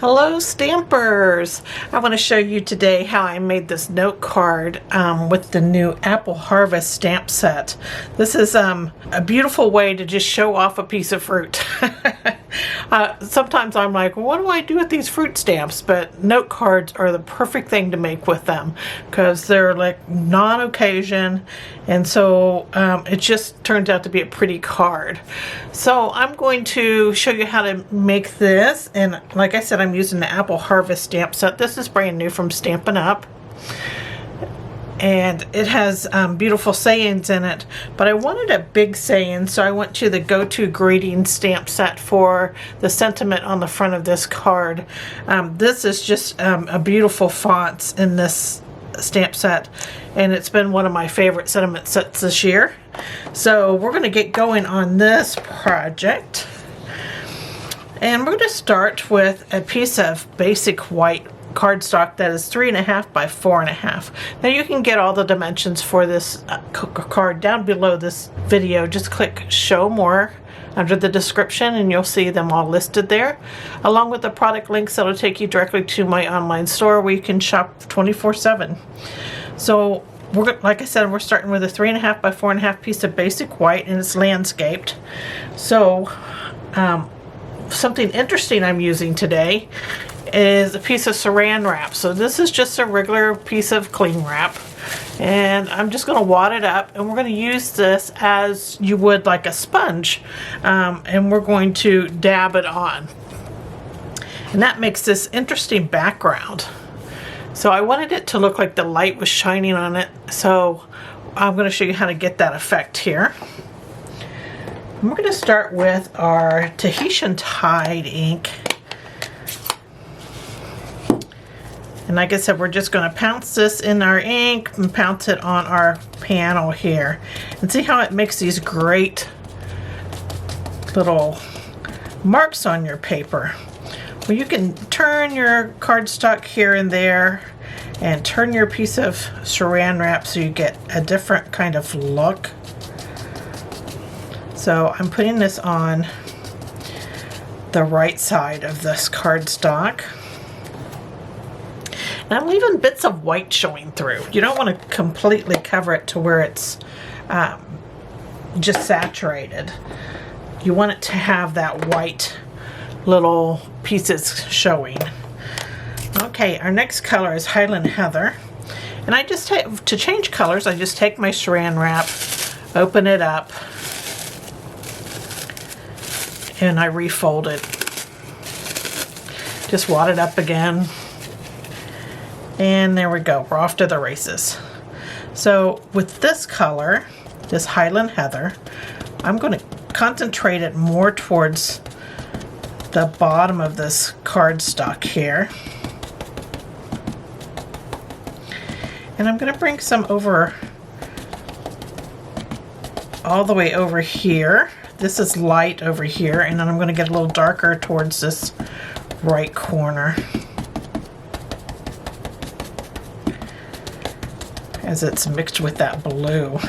Hello Stampers! I want to show you today how I made this note card with the new Apple Harvest stamp set. This is a beautiful way to just show off a piece of fruit. Sometimes I'm like, what do I do with these fruit stamps? But note cards are the perfect thing to make with them because they're like non-occasion, and so it just turns out to be a pretty card. So I'm going to show you how to make this, and like I said, I'm using the Apple Harvest stamp set. This is brand new from Stampin Up, and it has beautiful sayings in it, but I wanted a big saying, so I went to the go-to greeting stamp set for the sentiment on the front of this card. This is just a beautiful fonts in this stamp set, and it's been one of my favorite sentiment sets this year. So we're going to get going on this project, and we're going to start with a piece of basic white cardstock that is 3.5 by 4.5. Now you can get all the dimensions for this card down below this video. Just click show more under the description and you'll see them all listed there, along with the product links that'll take you directly to my online store where you can shop 24/7. So like I said, we're starting with a 3.5 by 4.5 piece of basic white, and it's landscaped. So something interesting I'm using today is a piece of saran wrap. So this is just a regular piece of cling wrap, and I'm just going to wad it up, and we're going to use this as you would like a sponge, and we're going to dab it on, and that makes this interesting background. So I wanted it to look like the light was shining on it, so I'm going to show you how to get that effect here. And we're going to start with our Tahitian Tide ink. And like I said, we're just going to pounce this in our ink and pounce it on our panel here. And see how it makes these great little marks on your paper. Well, you can turn your cardstock here and there and turn your piece of saran wrap so you get a different kind of look. So I'm putting this on the right side of this cardstock. And I'm leaving bits of white showing through. You don't want to completely cover it to where it's just saturated. You want it to have that white little pieces showing. Okay, our next color is Highland Heather. And I just take, to change colors, I just take my saran wrap, open it up, and I refold it. Just wad it up again. And there we go, we're off to the races. So with this color, this Highland Heather, I'm going to concentrate it more towards the bottom of this cardstock here. And I'm going to bring some over, all the way over here. This is light over here, and then I'm going to get a little darker towards this right corner, as it's mixed with that blue.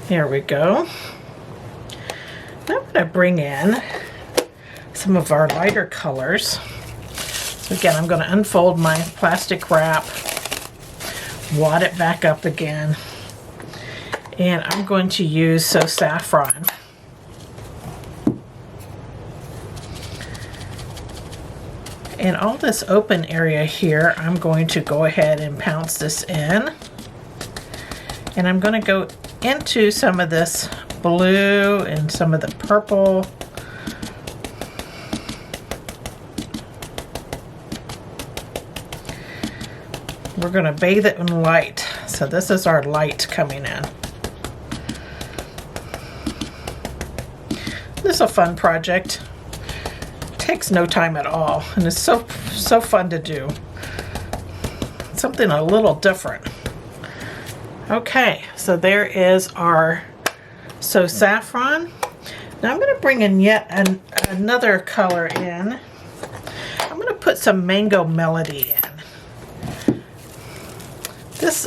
There we go. Now I'm going to bring in some of our lighter colors. So again, I'm going to unfold my plastic wrap, wad it back up again, and I'm going to use Saffron. And all this open area here, I'm going to go ahead and pounce this in. And I'm going to go into some of this blue and some of the purple. We're going to bathe it in light. So this is our light coming in. This is a fun project. Takes no time at all, and it's so fun to do. Something a little different. Okay, so there is our Saffron. Now I'm going to bring in yet another color in. I'm going to put some Mango Melody in. This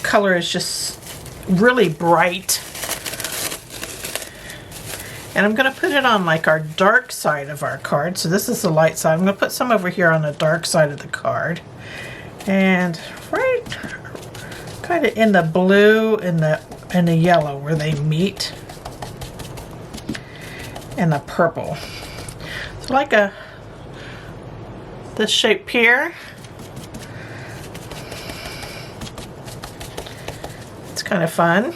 color is just really bright And I'm going to put it on like our dark side of our card. So this is the light side. I'm going to put some over here on the dark side of the card. And right kind of in the blue and the yellow where they meet. And the purple. So like this shape here. It's kind of fun.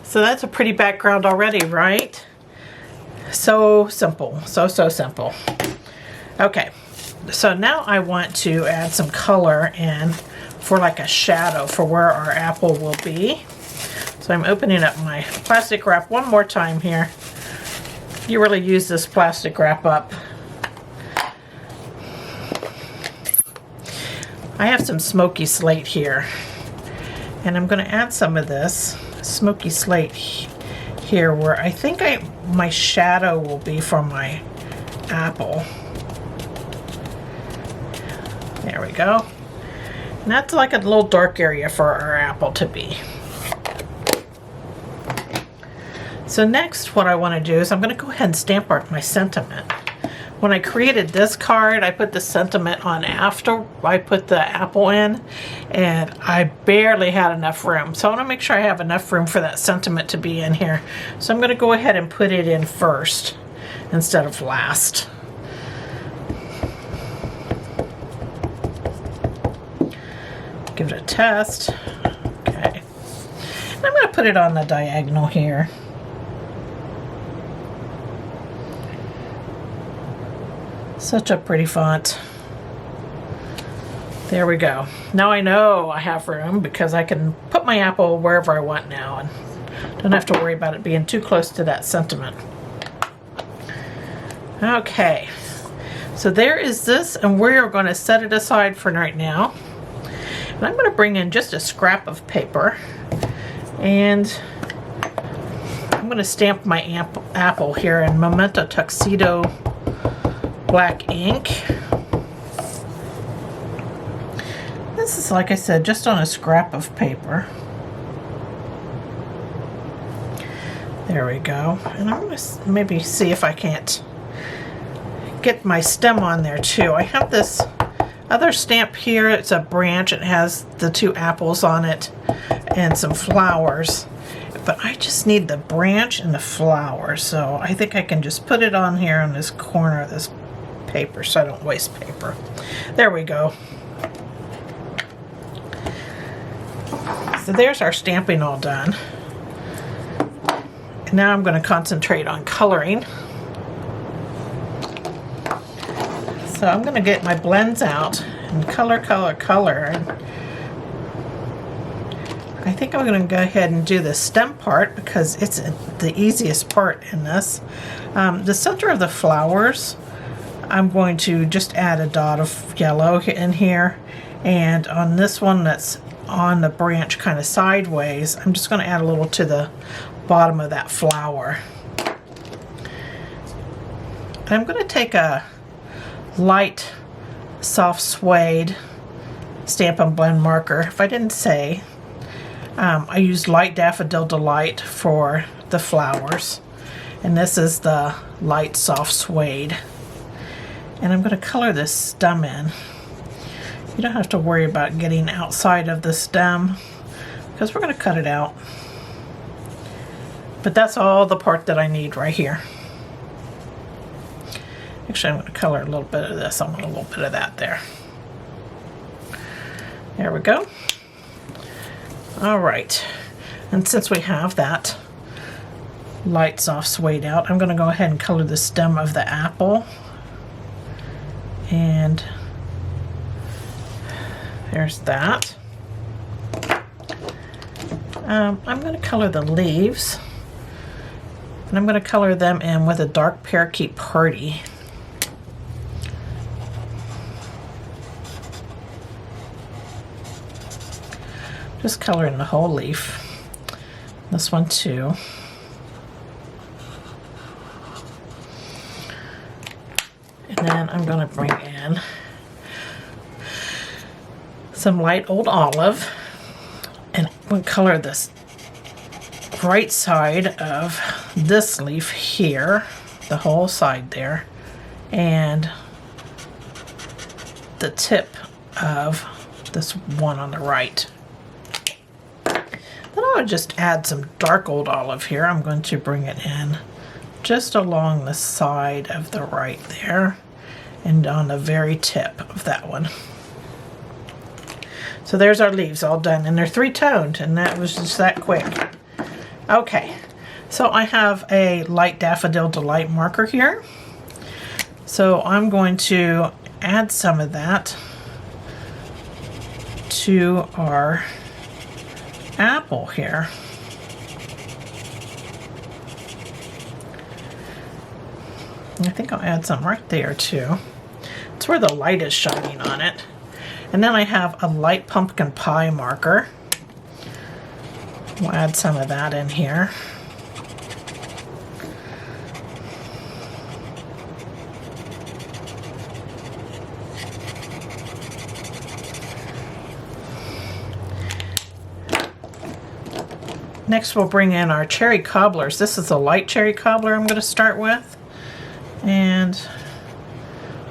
So that's a pretty background already, right? So simple, so simple. Okay, so now I want to add some color in for like a shadow for where our apple will be. So I'm opening up my plastic wrap one more time here. You really use this plastic wrap up. I have some smoky slate here, and I'm going to add some of this smoky slate here where I think my shadow will be for my apple. There we go. And that's like a little dark area for our apple to be. So next what I want to do is I'm going to go ahead and stamp art my sentiment. When I created this card, I put the sentiment on after I put the apple in, and I barely had enough room. So I want to make sure I have enough room for that sentiment to be in here. So I'm going to go ahead and put it in first instead of last. Give it a test. Okay. And I'm going to put it on the diagonal here. Such a pretty font. There we go. Now I know I have room because I can put my apple wherever I want now and don't have to worry about it being too close to that sentiment. Okay, so there is this, and we're going to set it aside for right now. And I'm going to bring in just a scrap of paper, and I'm going to stamp my apple here in Memento Tuxedo black ink. This is, like I said, just on a scrap of paper. There we go. And I'm going to maybe see if I can't get my stem on there too. I have this other stamp here. It's a branch. It has the two apples on it and some flowers. But I just need the branch and the flower. So I think I can just put it on here on this corner of this paper so I don't waste paper. There we go. So there's our stamping all done. And now I'm going to concentrate on coloring. So I'm going to get my blends out and color. And I think I'm going to go ahead and do the stem part because it's the easiest part in this. The center of the flowers, I'm going to just add a dot of yellow in here, and on this one that's on the branch kind of sideways, I'm just going to add a little to the bottom of that flower. And I'm going to take a light soft suede Stampin' Blend marker. If I didn't say, I used Light Daffodil Delight for the flowers, and this is the light soft suede. And I'm going to color this stem in. You don't have to worry about getting outside of the stem because we're going to cut it out. But that's all the part that I need right here. Actually, I'm going to color a little bit of this. I want a little bit of that there. There we go. All right. And since we have that light soft suede out, I'm going to go ahead and color the stem of the apple. And there's that. I'm going to color the leaves, and I'm going to color them in with a dark parakeet party. Just coloring the whole leaf. This one too. And then I'm going to bring in some light old olive, and I'm going to color this right side of this leaf here, the whole side there, and the tip of this one on the right. Then I would just add some dark old olive here. I'm going to bring it in just along the side of the right there and on the very tip of that one. So there's our leaves all done, and they're three-toned, and that was just that quick. Okay, so I have a light Daffodil Delight marker here. So I'm going to add some of that to our apple here. I think I'll add some right there too. It's where the light is shining on it. And then I have a light pumpkin pie marker. We'll add some of that in here. Next we'll bring in our cherry cobblers. This is a light cherry cobbler I'm going to start with. And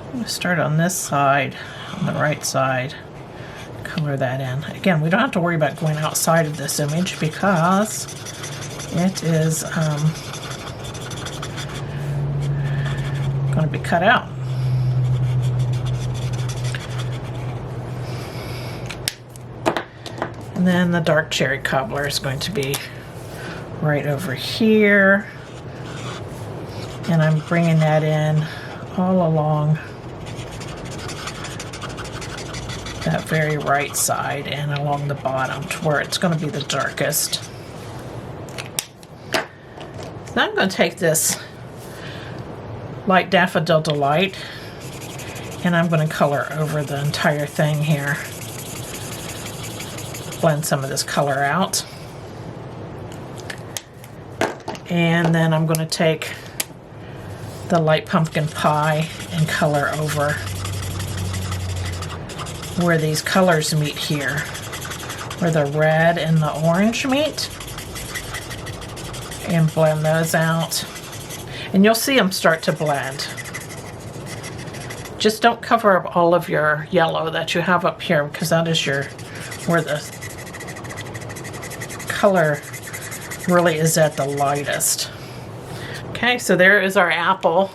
I'm going to start on this side, on the right side, color that in. Again, we don't have to worry about going outside of this image because it is going to be cut out. And then the dark cherry cobbler is going to be right over here. And I'm bringing that in all along that very right side and along the bottom to where it's going to be the darkest. Now I'm going to take this light Daffodil Delight and I'm going to color over the entire thing here. Blend some of this color out. And then I'm going to take the light pumpkin pie and color over where these colors meet here, where the red and the orange meet, and blend those out. And you'll see them start to blend. Just don't cover up all of your yellow that you have up here, because that is where the color really is at the lightest. Okay, so there is our apple.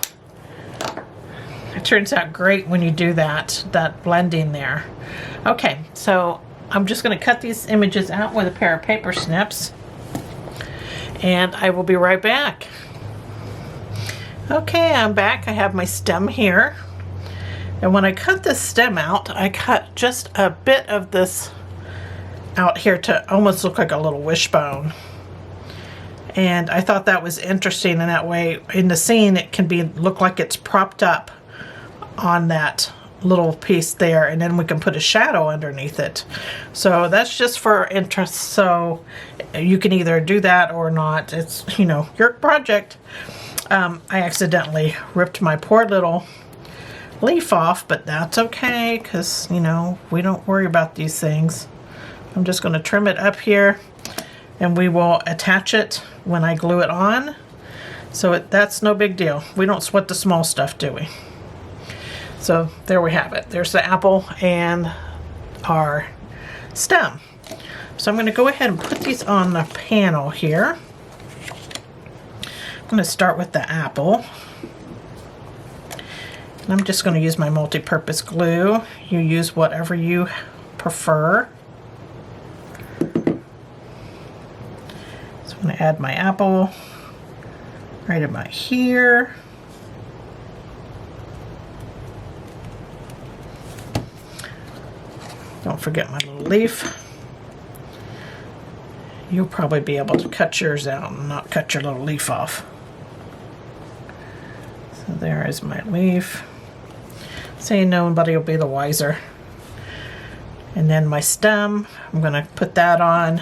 It turns out great when you do that blending there. Okay, so I'm just going to cut these images out with a pair of paper snips, and I will be right back. Okay, I'm back. I have my stem here, and when I cut this stem out, I cut just a bit of this out here to almost look like a little wishbone. And I thought that was interesting, and that way in the scene it can look like it's propped up on that little piece there, and then we can put a shadow underneath it. So that's just for interest, so you can either do that or not. It's, you know, your project. I accidentally ripped my poor little leaf off, but that's okay, because, you know, we don't worry about these things. I'm just going to trim it up here, and we will attach it when I glue it on. So that's no big deal. We don't sweat the small stuff, do we? So there we have it. There's the apple and our stem. So I'm going to go ahead and put these on the panel here. I'm going to start with the apple. And I'm just going to use my multi-purpose glue. You use whatever you prefer. I'm going to add my apple right about here. Don't forget my little leaf. You'll probably be able to cut yours out and not cut your little leaf off. So there is my leaf. So you know, nobody will be the wiser. And then my stem, I'm going to put that on.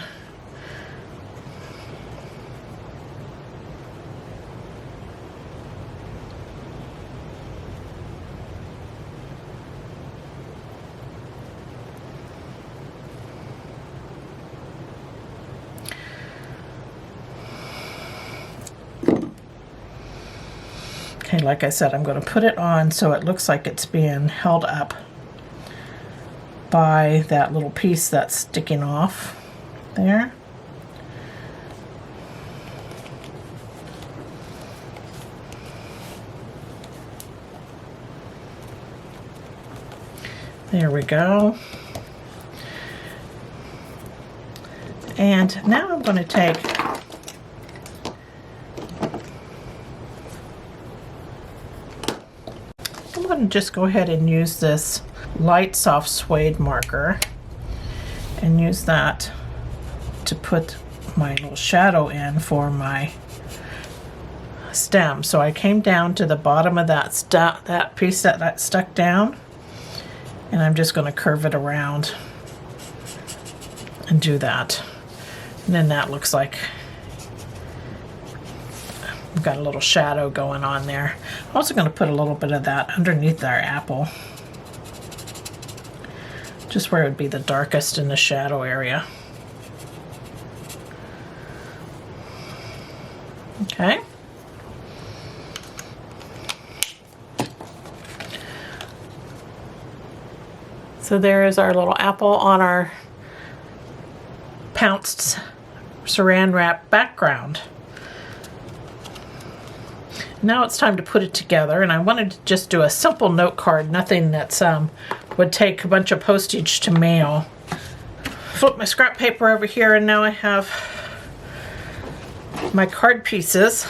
Okay, like I said, I'm going to put it on so it looks like it's being held up by that little piece that's sticking off there. There we go. And now I'm going to take I'm going to just go ahead and use this light soft suede marker and use that to put my little shadow in for my stem. So I came down to the bottom of that piece that stuck down, and I'm just going to curve it around and do that. And then that looks like we've got a little shadow going on there. I'm also going to put a little bit of that underneath our apple, just where it would be the darkest in the shadow area. Okay. So there is our little apple on our pounced saran wrap background. Now it's time to put it together, and I wanted to just do a simple note card, nothing that's would take a bunch of postage to mail. Flip my scrap paper over here, and now I have my card pieces,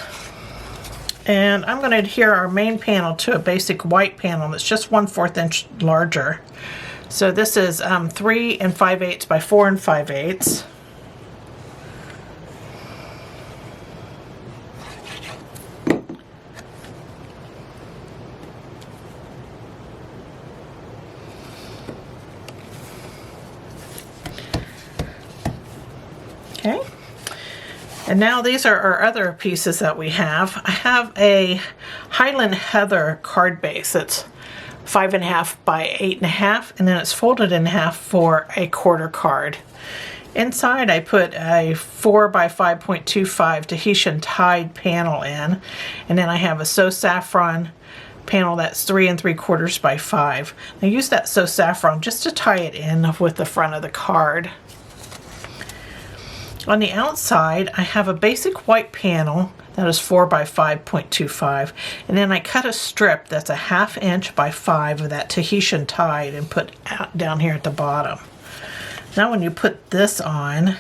and I'm going to adhere our main panel to a basic white panel that's just 1/4 inch larger. So this is 3 5/8 by 4 5/8. Okay, and now these are our other pieces that we have. I have a Highland Heather card base that's 5 1/2 by 8 1/2, and then it's folded in half for a quarter card. Inside I put a 4 by 5.25 Tahitian Tide panel in, and then I have a Saffron panel that's 3 3/4 by 5. I use that Saffron just to tie it in with the front of the card. On the outside, I have a basic white panel that is 4 by 5.25, and then I cut a strip that's a 1/2 inch by 5 of that Tahitian Tide and put out down here at the bottom. Now when you put this on,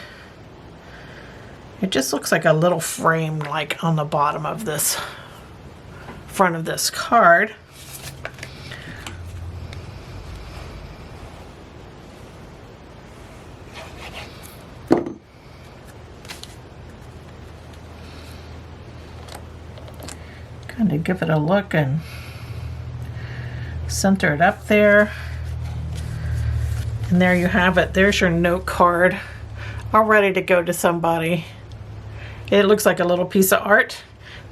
it just looks like a little frame like on the bottom of this front of this card. Kind of give it a look and center it up there. And there you have it. There's your note card, all ready to go to somebody. It looks like a little piece of art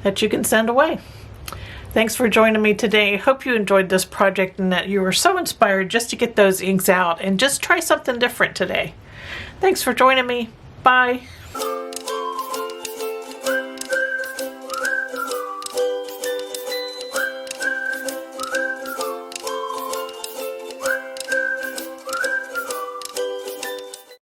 that you can send away. Thanks for joining me today. Hope you enjoyed this project and that you were so inspired just to get those inks out and just try something different today. Thanks for joining me. Bye.